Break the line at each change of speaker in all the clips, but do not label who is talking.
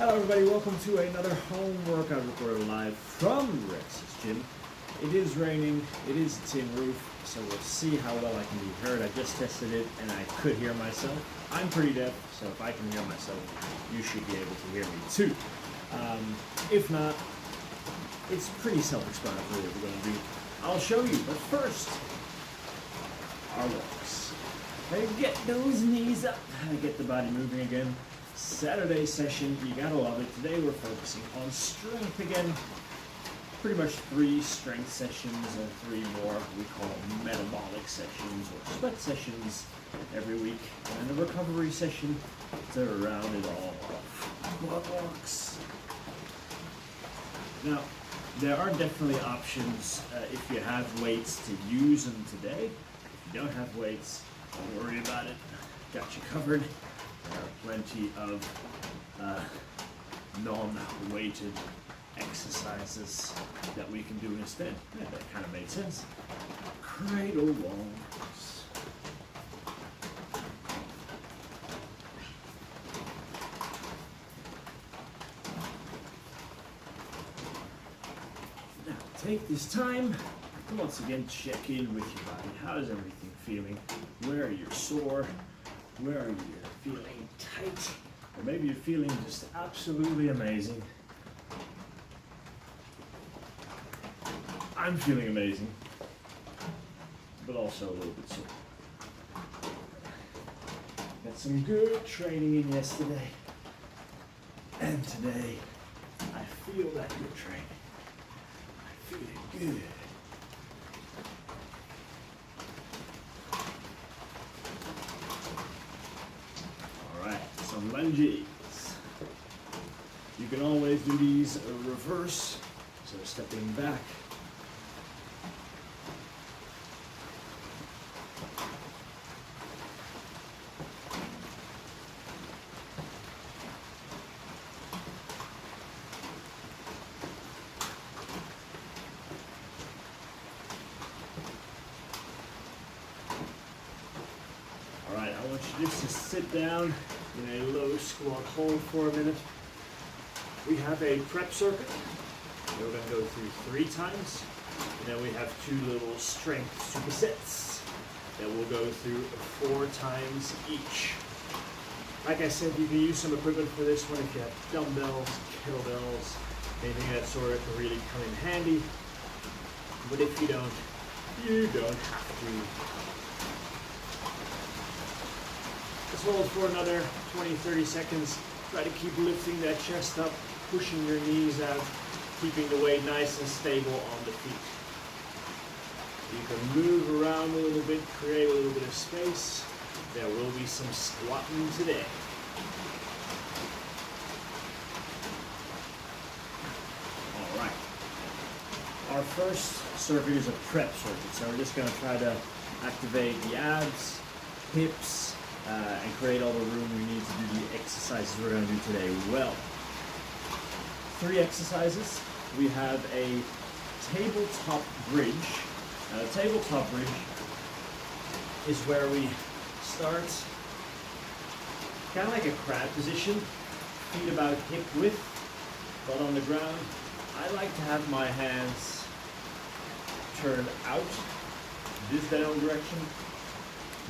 Hello everybody, welcome to another home workout recorded live from Rex's gym. It is raining, it is a tin roof, so we'll see how well I can be heard. I just tested it and I could hear myself. I'm pretty deaf, so if I can hear myself, you should be able to hear me too. If not, it's pretty self-explanatory what we're going to do. I'll show you, but first, our walks. Get those knees up, get the body moving again. Saturday session, you gotta love it. Today we're focusing on strength again. Pretty much 3 strength sessions and 3 more we call metabolic sessions or sweat sessions every week. And a recovery session to round it all off. Walks. Now, there are definitely options if you have weights to use them today. If you don't have weights, don't worry about it. Got you covered. There are plenty of non-weighted exercises that we can do instead. Yeah, that kind of made sense. Cradle walks. Now, take this time to once again check in with your body. How is everything feeling? Where are you sore? Where are you feeling tight? Or maybe you're feeling just absolutely amazing. I'm feeling amazing, but also a little bit sore. Got some good training in yesterday. And today, I feel that good training. I feel good. Some lunges. You can always do these reverse, so stepping back. All right, I want you just to sit down in a low squat hold for a minute. We have a prep circuit that we're going to go through 3 times. And then we have 2 little strength supersets that we'll go through 4 times each. Like I said, you can use some equipment for this one if you have dumbbells, kettlebells, anything of that sort can really come in handy. But if you don't, you don't have to. Just hold for another 20-30 seconds. Try to keep lifting that chest up, pushing your knees out, keeping the weight nice and stable on the feet. You can move around a little bit, create a little bit of space. There will be some squatting today. All right. Our first circuit is a prep circuit, so we're just going to try to activate the abs, hips, and create all the room we need to do the exercises we're going to do today well. 3 exercises. We have a tabletop bridge. Tabletop bridge is where we start kind of like a crab position, feet about hip width, butt on the ground. I like to have my hands turned out this down direction,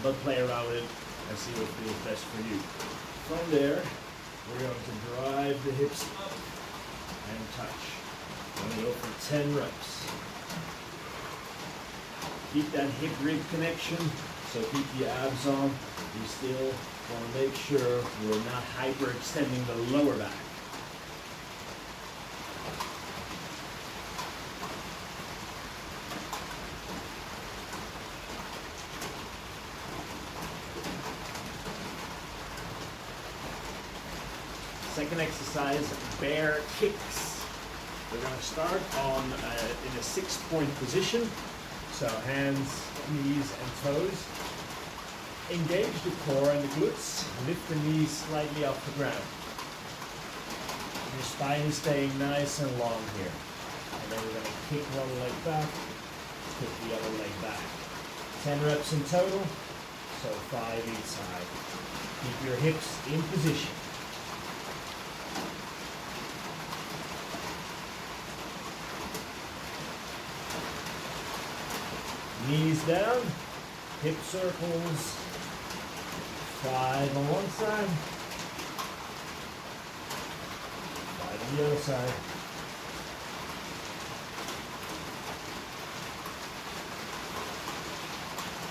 but play around with it and see what feels best for you. From there, we're going to drive the hips up and touch. I'm going to go for 10 reps. Keep that hip-rib connection, so keep the abs on. We still want to make sure we're not hyperextending the lower back. Second exercise, bear kicks. We're going to start on in a 6-point position. So hands, knees, and toes. Engage the core and the glutes. Lift the knees slightly off the ground. Your spine is staying nice and long here. And then we're going to kick one leg back, kick the other leg back. 10 reps in total, so 5 each side. Keep your hips in position. Knees down, hip circles, 5 on one side, 5 on the other side.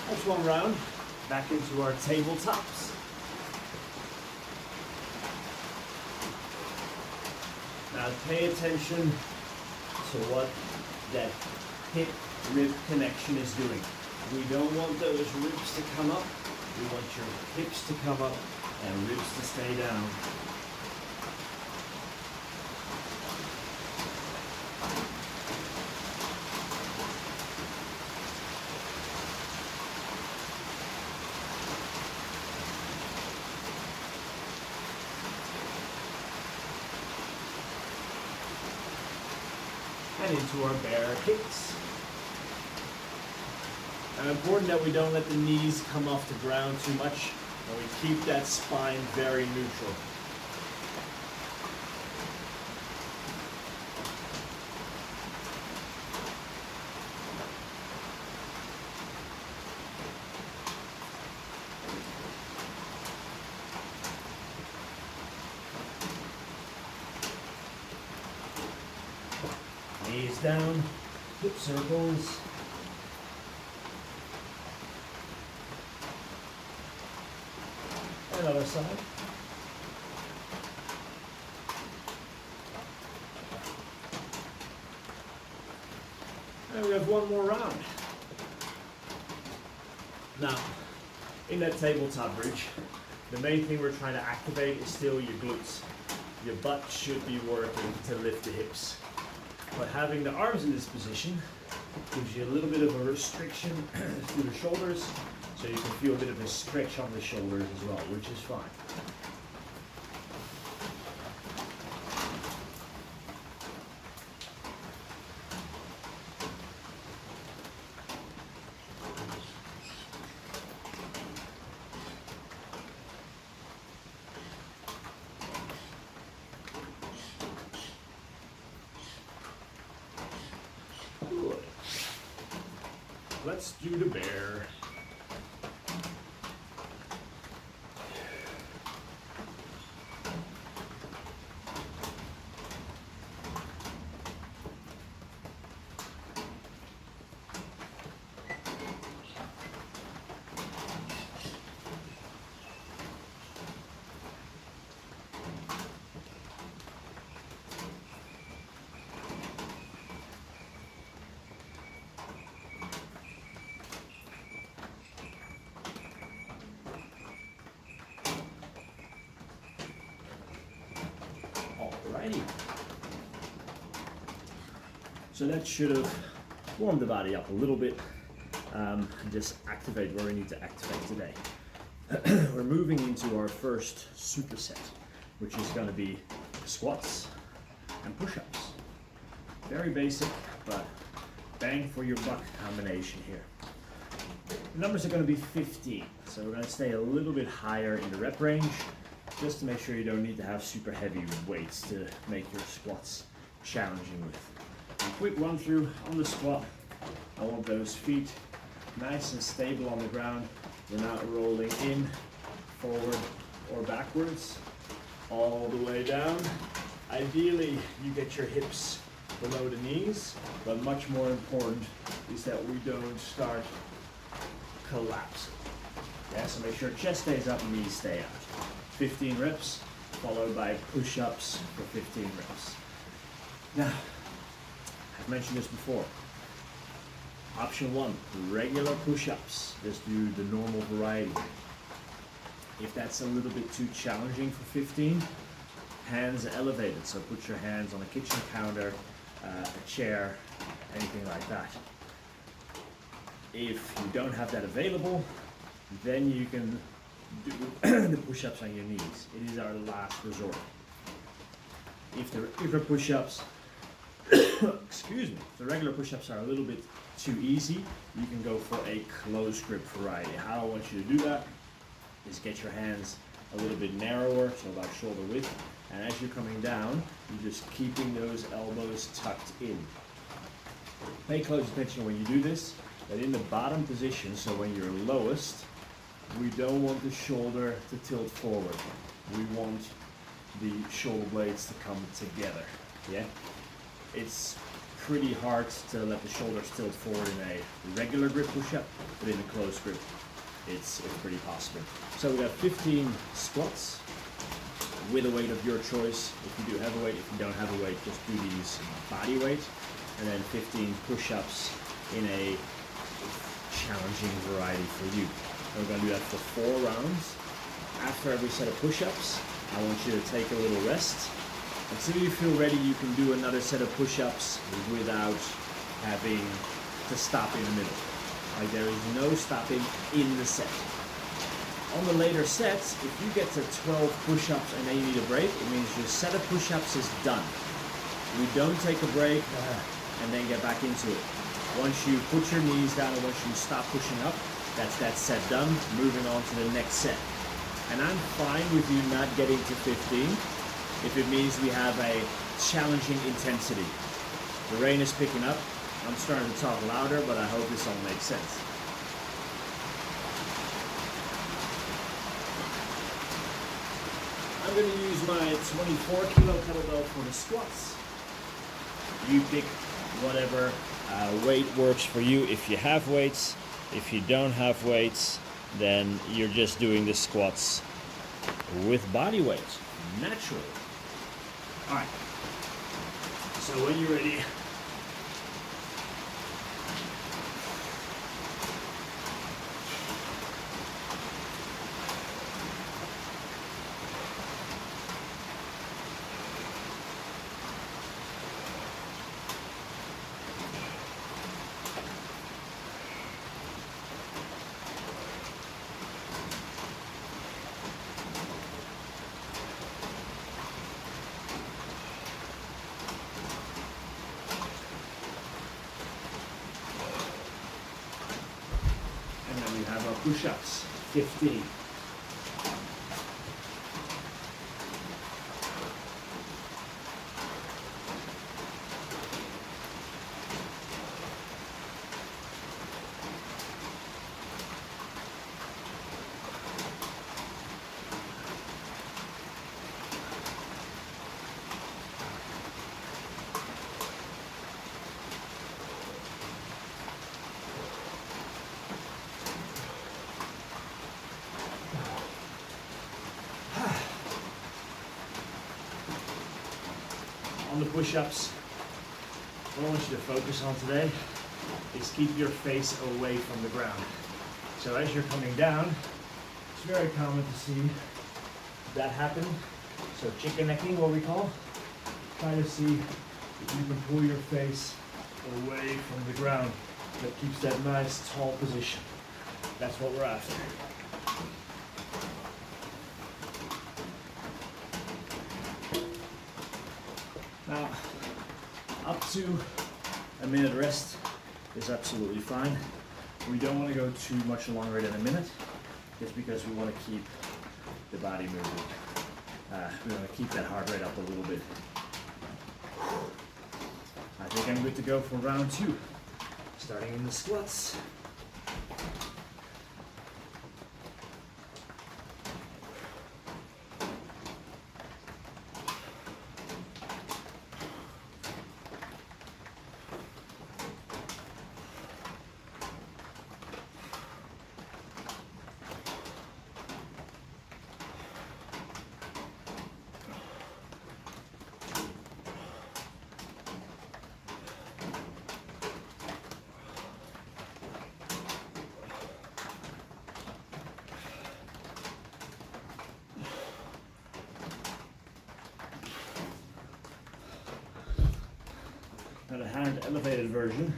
That's one round. Back into our tabletops. Now pay attention to what that hip rib connection is doing. We don't want those ribs to come up. We want your hips to come up and ribs to stay down. And into our bear kicks. And important that we don't let the knees come off the ground too much, and we keep that spine very neutral. Knees down, hip circles. And other side. And we have one more round. Now, in that tabletop bridge, the main thing we're trying to activate is still your glutes. Your butt should be working to lift the hips. But having the arms in this position gives you a little bit of a restriction through the shoulders, so you can feel a bit of a stretch on the shoulders as well, which is fine. Good. Let's do the bear. Alrighty. So that should have warmed the body up a little bit and just activate where we need to activate today. We're moving into our first superset, which is going to be squats and push-ups. Very basic, but bang for your buck combination here. The numbers are going to be 15, so we're going to stay a little bit higher in the rep range, just to make sure you don't need to have super heavy weights to make your squats challenging with. A quick run through on the squat. I want those feet nice and stable on the ground. We're not rolling in, forward, or backwards. All the way down. Ideally, you get your hips below the knees, but much more important is that we don't start collapsing. Yeah, so make sure chest stays up, knees stay out. 15 reps, followed by push-ups for 15 reps. Now, I've mentioned this before. Option 1, regular push-ups. Just do the normal variety. If that's a little bit too challenging for 15, hands elevated. So put your hands on a kitchen counter, a chair, anything like that. If you don't have that available, then you can do the push-ups on your knees. It is our last resort. If the regular push-ups, excuse me, if the regular push-ups are a little bit too easy, you can go for a close grip variety. How I want you to do that is get your hands a little bit narrower, so about shoulder width, and as you're coming down, you're just keeping those elbows tucked in. Pay close attention when you do this, that in the bottom position, so when you're lowest, we don't want the shoulder to tilt forward. We want the shoulder blades to come together, yeah? It's pretty hard to let the shoulders tilt forward in a regular grip push-up, but in a close grip, it's pretty possible. So we got 15 squats with a weight of your choice. If you do have a weight, if you don't have a weight, just do these body weight, and then 15 push-ups in a challenging variety for you. We're going to do that for 4 rounds. After every set of push-ups, I want you to take a little rest. Until you feel ready, you can do another set of push-ups without having to stop in the middle. Like, there is no stopping in the set. On the later sets, if you get to 12 push-ups and then you need a break, it means your set of push-ups is done. We don't take a break and then get back into it. Once you put your knees down and once you stop pushing up, that's that set done, moving on to the next set. And I'm fine with you not getting to 15 if it means we have a challenging intensity. The rain is picking up. I'm starting to talk louder, but I hope this all makes sense. I'm going to use my 24 kilo kettlebell for the squats. You pick whatever weight works for you. If you have weights, if you don't have weights, then you're just doing the squats with body weight, naturally. All right, so when you're ready, push-ups, 15. On the push-ups, what I want you to focus on today is keep your face away from the ground. So as you're coming down, it's very common to see that happen. So chicken necking, what we call. Try to see if you can pull your face away from the ground. That keeps that nice tall position. That's what we're after. Now, up to a minute rest is absolutely fine. We don't want to go too much longer than a minute, just because we want to keep the body moving. We want to keep that heart rate up a little bit. I think I'm good to go for round 2, starting in the squats. Now the hand elevated version,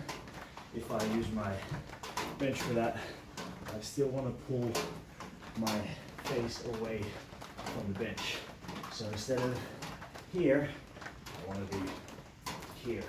if I use my bench for that, I still want to pull my face away from the bench. So instead of here, I want to be here.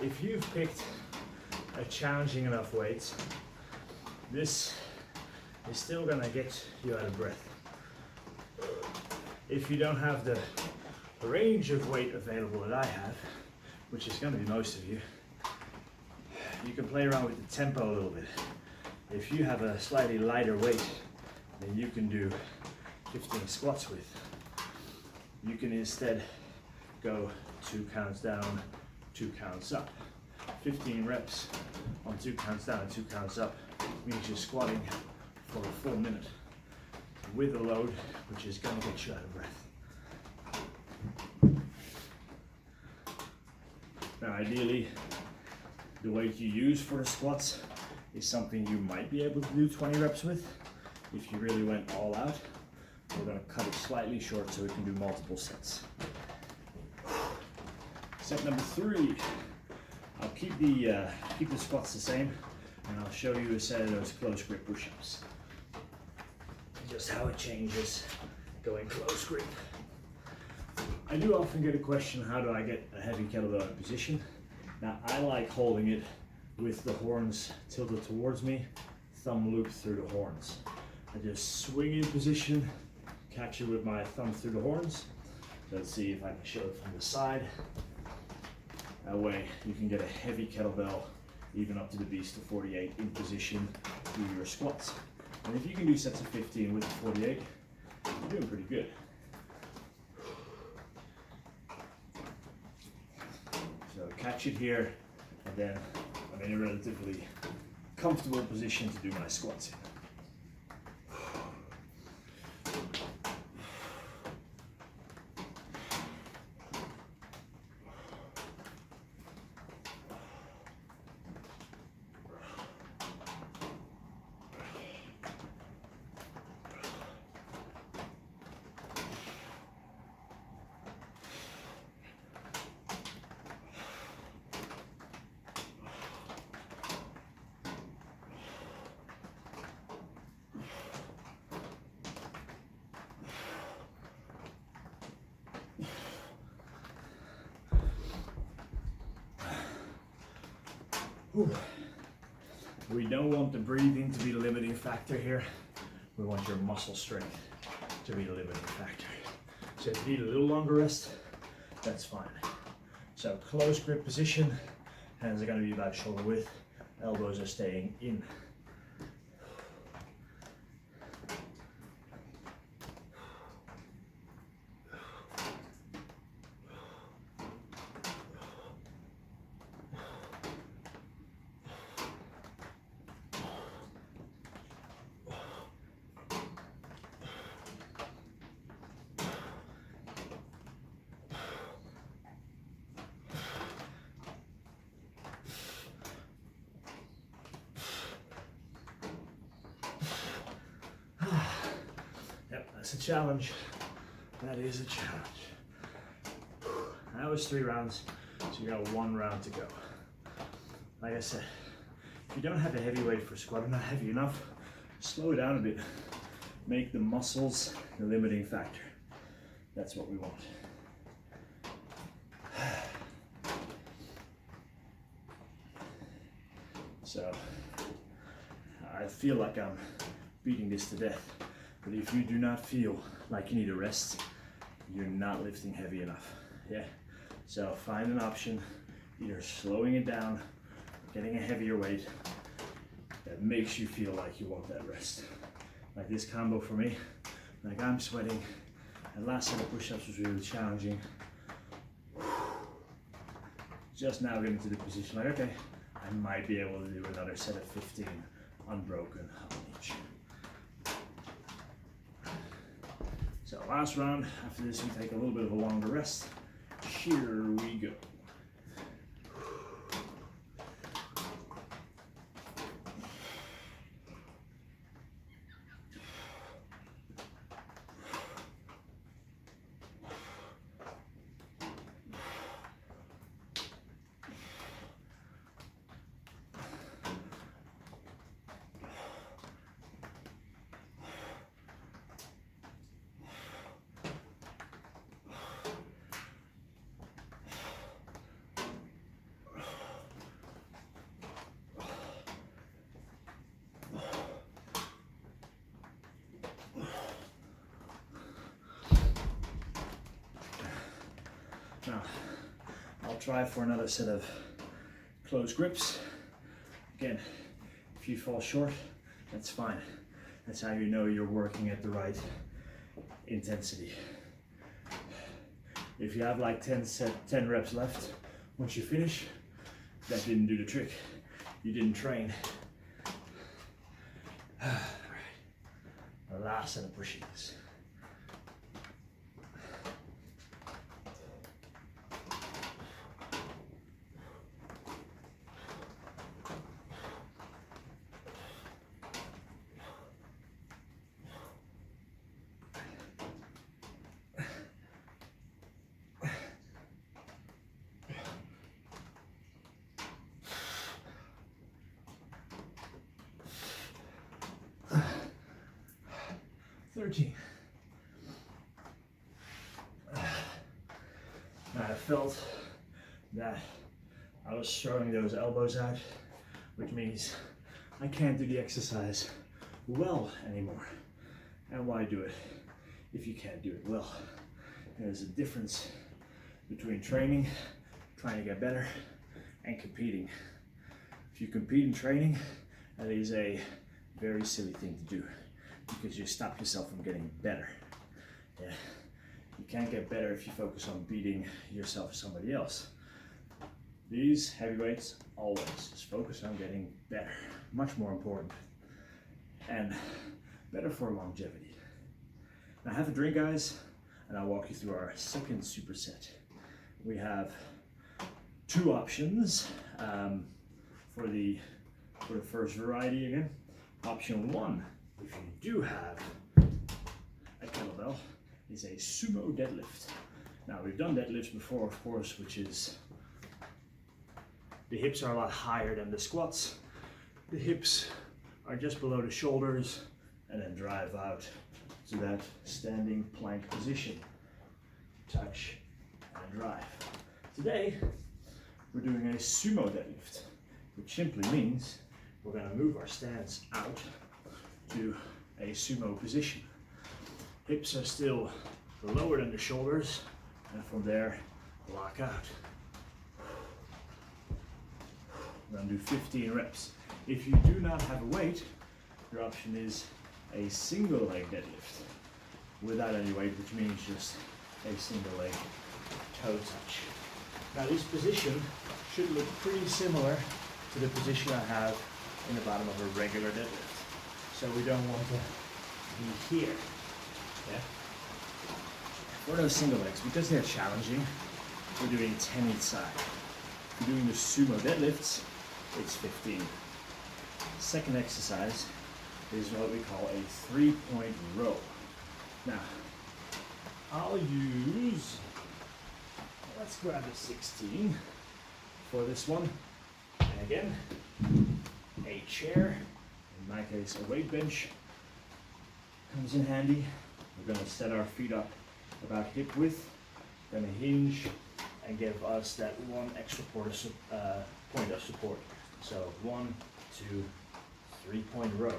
if you've picked a challenging enough weight, this is still gonna get you out of breath. If you don't have the range of weight available that I have, which is gonna be most of you, you can play around with the tempo a little bit. If you have a slightly lighter weight than you can do 15 squats with, you can instead go 2 counts down, 2 counts up. 15 reps on 2 counts down and 2 counts up means you're squatting for a full minute with a load, which is going to get you out of breath. Now ideally, the weight you use for the squats is something you might be able to do 20 reps with. If you really went all out, we're going to cut it slightly short so we can do multiple sets. Set number 3, I'll keep the squats the same, and I'll show you a set of those close grip push-ups. Just how it changes going close grip. I do often get a question, how do I get a heavy kettlebell in position? Now I like holding it with the horns tilted towards me, thumb looped through the horns. I just swing in position, catch it with my thumb through the horns. Let's see if I can show it from the side. That way you can get a heavy kettlebell even up to the beast of 48 in position through your squats. And if you can do sets of 15 with the 48, you're doing pretty good. So catch it here, and then I'm in a relatively comfortable position to do my squats in. We don't want the breathing to be the limiting factor here. We want your muscle strength to be the limiting factor. So if you need a little longer rest, that's fine. So close grip position, hands are going to be about shoulder width, elbows are staying in. Yep, that's a challenge. That is a challenge. That was 3 rounds, so you got 1 round to go. Like I said, if you don't have a heavy weight for squat, not heavy enough, slow it down a bit. Make the muscles the limiting factor. That's what we want. So, I feel like I'm beating this to death, but if you do not feel like you need a rest, you're not lifting heavy enough. Yeah, so find an option, either slowing it down, getting a heavier weight that makes you feel like you want that rest. Like this combo for me, like I'm sweating, and last set of push-ups was really challenging. Just now getting to the position like, okay, I might be able to do another set of 15 unbroken on each. So last round, after this we take a little bit of a longer rest. Here we go. Now, I'll try for another set of close grips. Again, if you fall short, that's fine. That's how you know you're working at the right intensity. If you have like 10 reps left, once you finish, that didn't do the trick. You didn't train. All right, the last set of push-ups. I felt that I was throwing those elbows out, which means I can't do the exercise well anymore. And why do it if you can't do it well? There's a difference between training, trying to get better, and competing. If you compete in training, that is a very silly thing to do, because you stop yourself from getting better. Yeah. You can't get better if you focus on beating yourself or somebody else. These heavyweights, always just focus on getting better. Much more important. And better for longevity. Now have a drink, guys, and I'll walk you through our second superset. We have two options for the first variety again. Option one, if you do have a kettlebell, is a Sumo Deadlift. Now we've done deadlifts before, of course, which is the hips are a lot higher than the squats. The hips are just below the shoulders and then drive out to that standing plank position. Touch and drive. Today we're doing a Sumo Deadlift, which simply means we're going to move our stance out to a sumo position. Hips are still lower than the shoulders, and from there, lock out. We're going to do 15 reps. If you do not have a weight, your option is a single leg deadlift without any weight, which means just a single leg toe touch. Now this position should look pretty similar to the position I have in the bottom of a regular deadlift. So we don't want to be here. Yeah. For those single legs, because they're challenging, we're doing 10 each side. If you're doing the sumo deadlifts, it's 15. Second exercise is what we call a 3-point row. Now, I'll use, let's grab a 16 for this one. And again, a chair, in my case a weight bench, comes in handy. We're going to set our feet up about hip width, going to hinge and give us that one extra point of support. So 1, 2, 3-point row.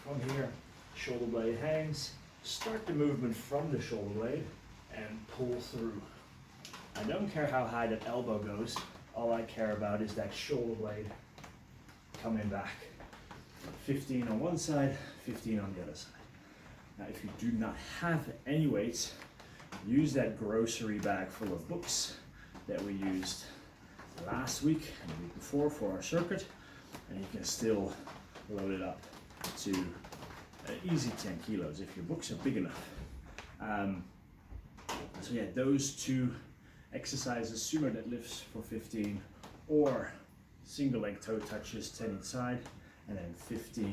From here, shoulder blade hangs. Start the movement from the shoulder blade and pull through. I don't care how high that elbow goes. All I care about is that shoulder blade coming back. 15 on one side, 15 on the other side. Now, if you do not have any weights, use that grocery bag full of books that we used last week and the week before for our circuit, and you can still load it up to an easy 10 kilos if your books are big enough. So yeah, those two exercises, sumo deadlifts for 15 or single leg toe touches 10 each side, and then 15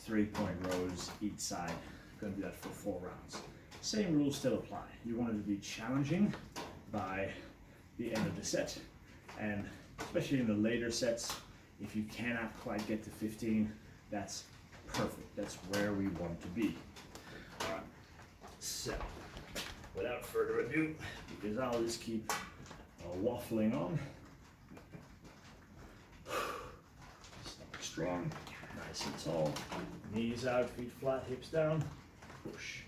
3-point rows each side. I'm going to do that for 4 rounds. Same rules still apply. You want it to be challenging by the end of the set, and especially in the later sets, if you cannot quite get to 15, that's perfect. That's where we want to be. All right, so without further ado, because I'll just keep waffling on. Stomach strong, nice and tall, knees out, feet flat, hips down, push.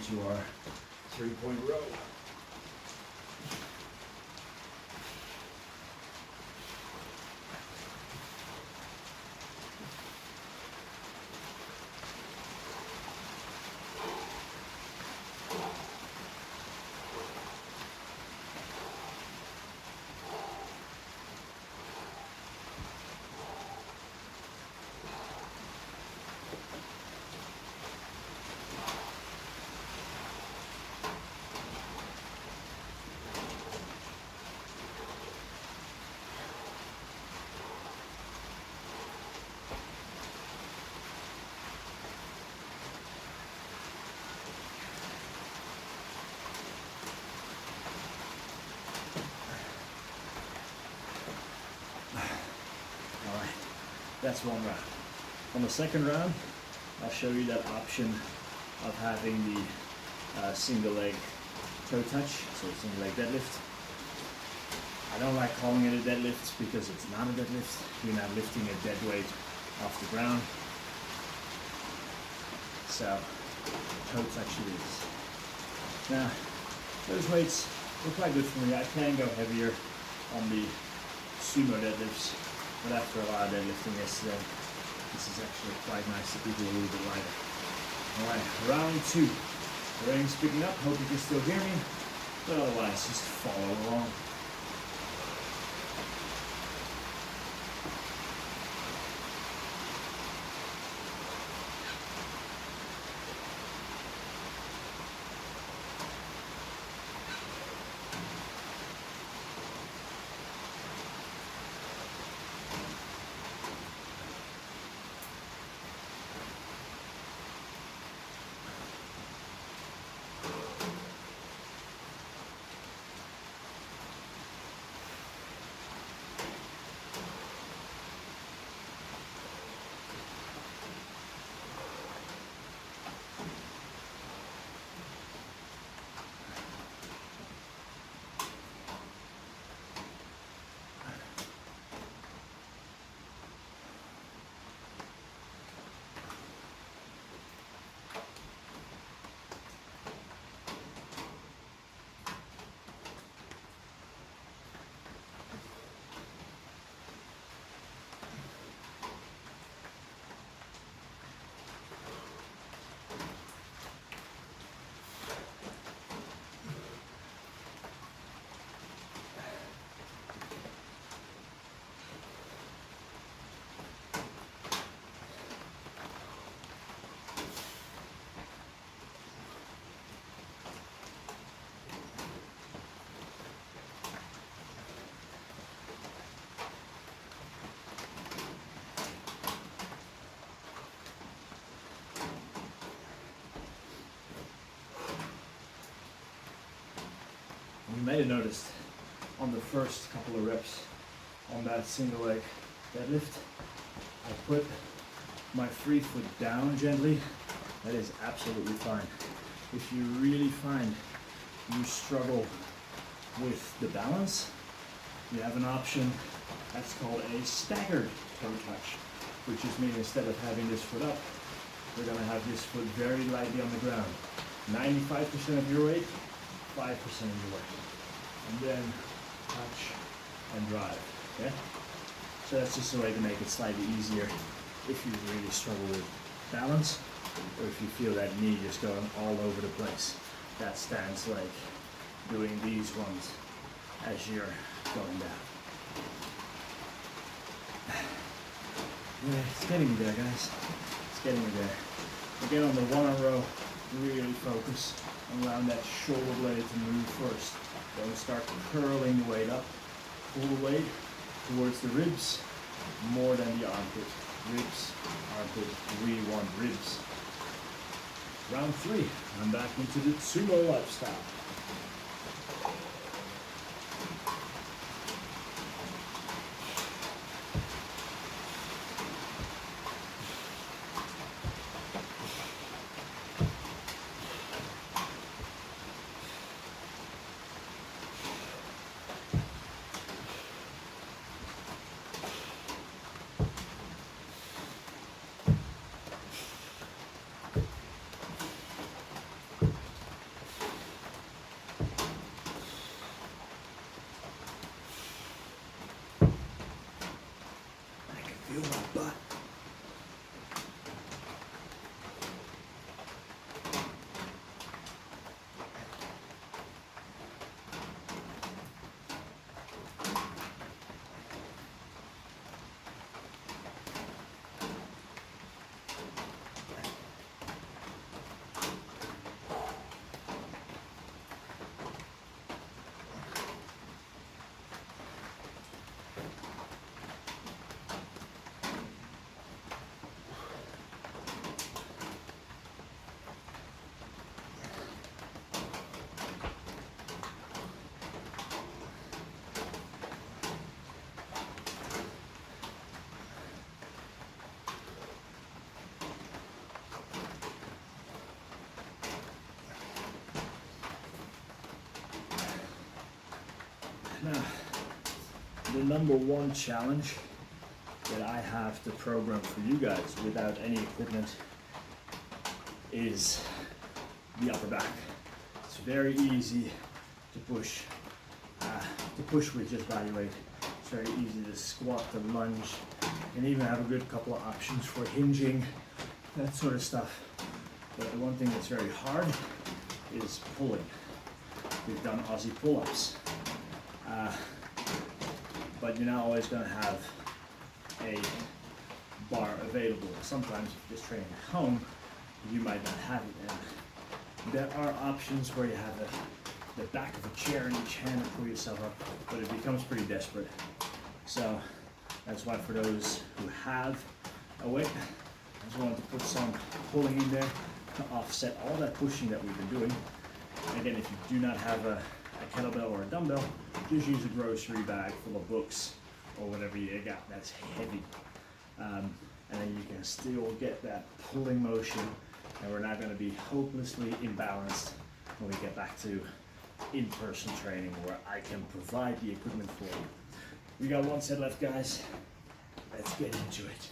into our 3-point row. That's one round. On the second round, I'll show you that option of having the single leg toe touch, so single leg deadlift. I don't like calling it a deadlift because it's not a deadlift. You're not lifting a dead weight off the ground. So, toe touch it is. Now, those weights were quite good for me. I can go heavier on the Sumo Deadlifts. But after a lot of deadlifting yesterday, this is actually quite nice to be a little bit lighter. Alright, round 2. The rain's picking up, hope you can still hear me, but otherwise just follow along. You may have noticed on the first couple of reps on that single leg deadlift, I put my free foot down gently. That is absolutely fine. If you really find you struggle with the balance, you have an option that's called a staggered toe touch, which just means instead of having this foot up, we're going to have this foot very lightly on the ground. 95% of your weight, 5% of your weight. And then touch and drive, okay? So that's just a way to make it slightly easier if you really struggle with balance, or if you feel that knee just going all over the place. That stands like doing these ones as you're going down. Yeah, it's getting me there, guys. It's getting me there. Again, on the one-arm row, really focus and allow that shoulder blade to move first. Don't start curling the weight up. Pull the weight towards the ribs more than the armpit. Ribs, armpit, we want ribs. Round 3, I'm back into the sumo lifestyle. Feel my butt. Now, the number one challenge that I have to program for you guys without any equipment is the upper back. It's very easy to push with just body weight. It's very easy to squat, to lunge, and even have a good couple of options for hinging, that sort of stuff. But the one thing that's very hard is pulling. We've done Aussie pull-ups. But you're not always going to have a bar available. Sometimes if you're just training at home, you might not have it. And there are options where you have the back of a chair in each hand to pull yourself up, but it becomes pretty desperate. So that's why for those who have a weight, I just wanted to put some pulling in there to offset all that pushing that we've been doing. Again, if you do not have a kettlebell or a dumbbell, just use a grocery bag full of books or whatever you got that's heavy. And then you can still get that pulling motion, and we're not going to be hopelessly imbalanced when we get back to in-person training where I can provide the equipment for you. We got one set left, guys. Let's get into it.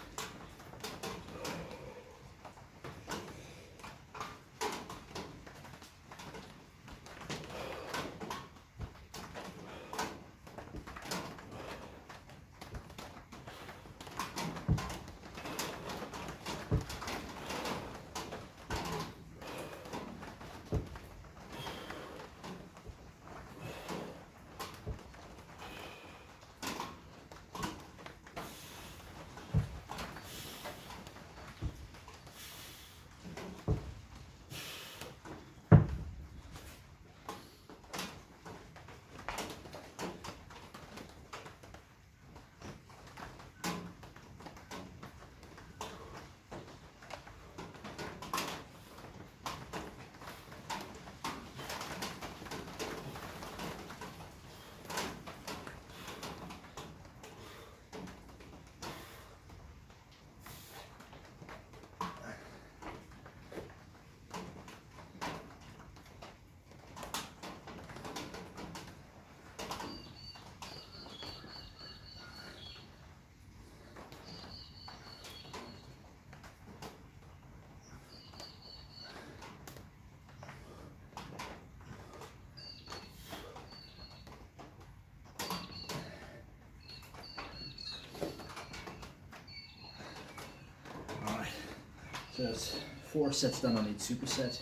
So that's 4 sets done on each superset.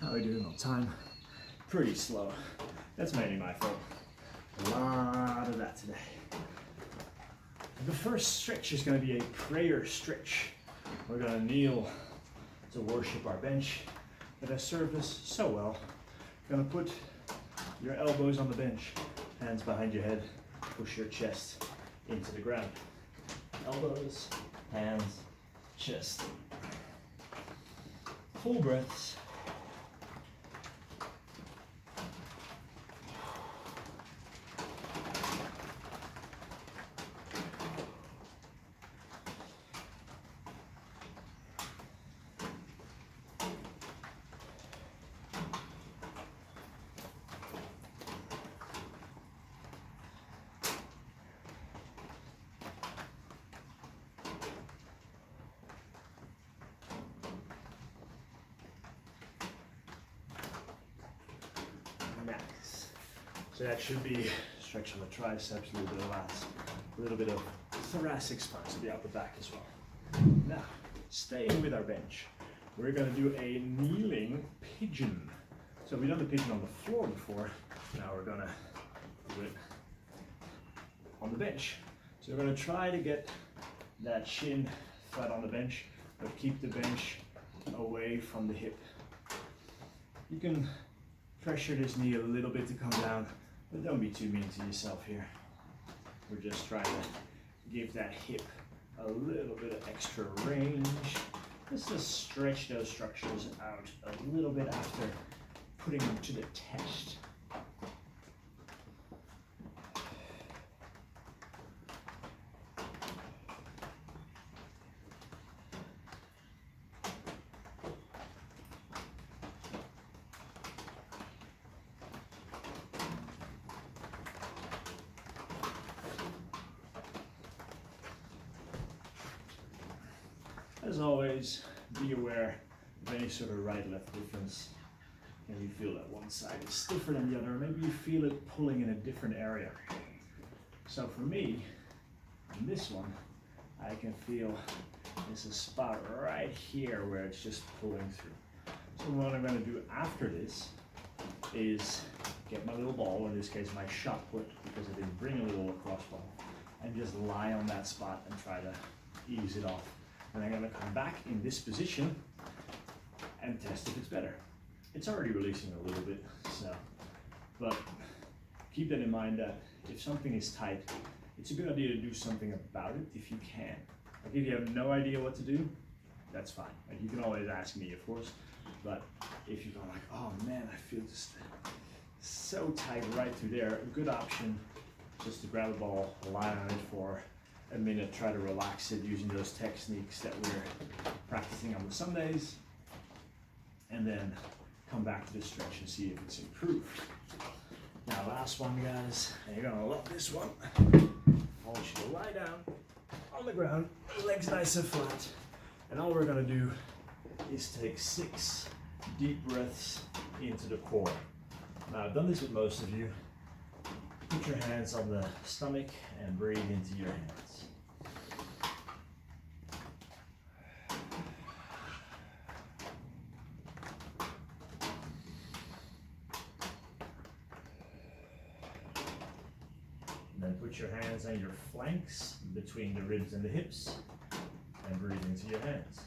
How are we doing on time? Pretty slow. That's mainly my fault. A lot of that today. The first stretch is going to be a prayer stretch. We're going to kneel to worship our bench that has served us so well. You're going to put your elbows on the bench, hands behind your head, push your chest into the ground. Elbows, hands, chest. Full breaths. Nice. So that should be stretch on the triceps, a little bit of lats, a little bit of thoracic spine, so the upper back as well. Now, staying with our bench, we're going to do a kneeling pigeon. So we've done the pigeon on the floor before. Now we're going to do it on the bench. So we're going to try to get that shin flat on the bench, but keep the bench away from the hip. You can pressure this knee a little bit to come down, but don't be too mean to yourself here. We're just trying to give that hip a little bit of extra range. Just to stretch those structures out a little bit after putting them to the test. As always, be aware of any sort of right-left difference. And you feel that one side is stiffer than the other, maybe you feel it pulling in a different area. So for me, on this one, I can feel there's a spot right here where it's just pulling through. So what I'm going to do after this is get my little ball, in this case my shot put, because I didn't bring a little lacrosse ball, and just lie on that spot and try to ease it off. And I'm going to come back in this position and test if it's better. It's already releasing a little bit, so, but keep that in mind that if something is tight, it's a good idea to do something about it if you can. Like if you have no idea what to do, that's fine. Like you can always ask me, of course, but if you go like, oh man, I feel just so tight right through there, a good option just to grab a ball, lie on it for a minute, try to relax it using those techniques that we're practicing on the Sundays, and then come back to this stretch and see if it's improved. Now last one, guys, and you're gonna love this one. I want you to lie down on the ground, legs nice and flat, and all we're gonna do is take 6 deep breaths into the core. Now I've done this with most of you. Put your hands on the stomach and breathe into your hands. Then put your hands on your flanks between the ribs and the hips and breathe into your hands.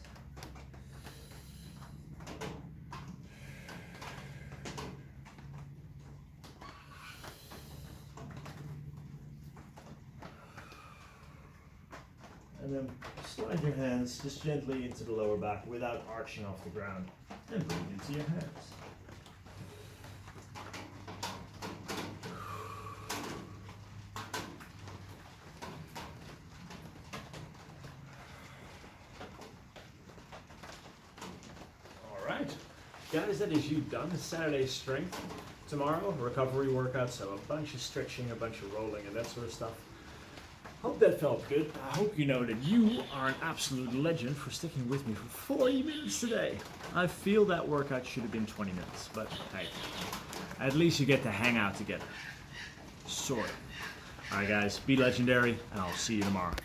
And then slide your hands just gently into the lower back without arching off the ground and breathe into your hands. Guys, that is you done. Saturday strength. Tomorrow, recovery workout, so a bunch of stretching, a bunch of rolling, and that sort of stuff. Hope that felt good. I hope you know that you are an absolute legend for sticking with me for 40 minutes today. I feel that workout should have been 20 minutes, but hey, at least you get to hang out together. Sort of. All right, guys, be legendary, and I'll see you tomorrow.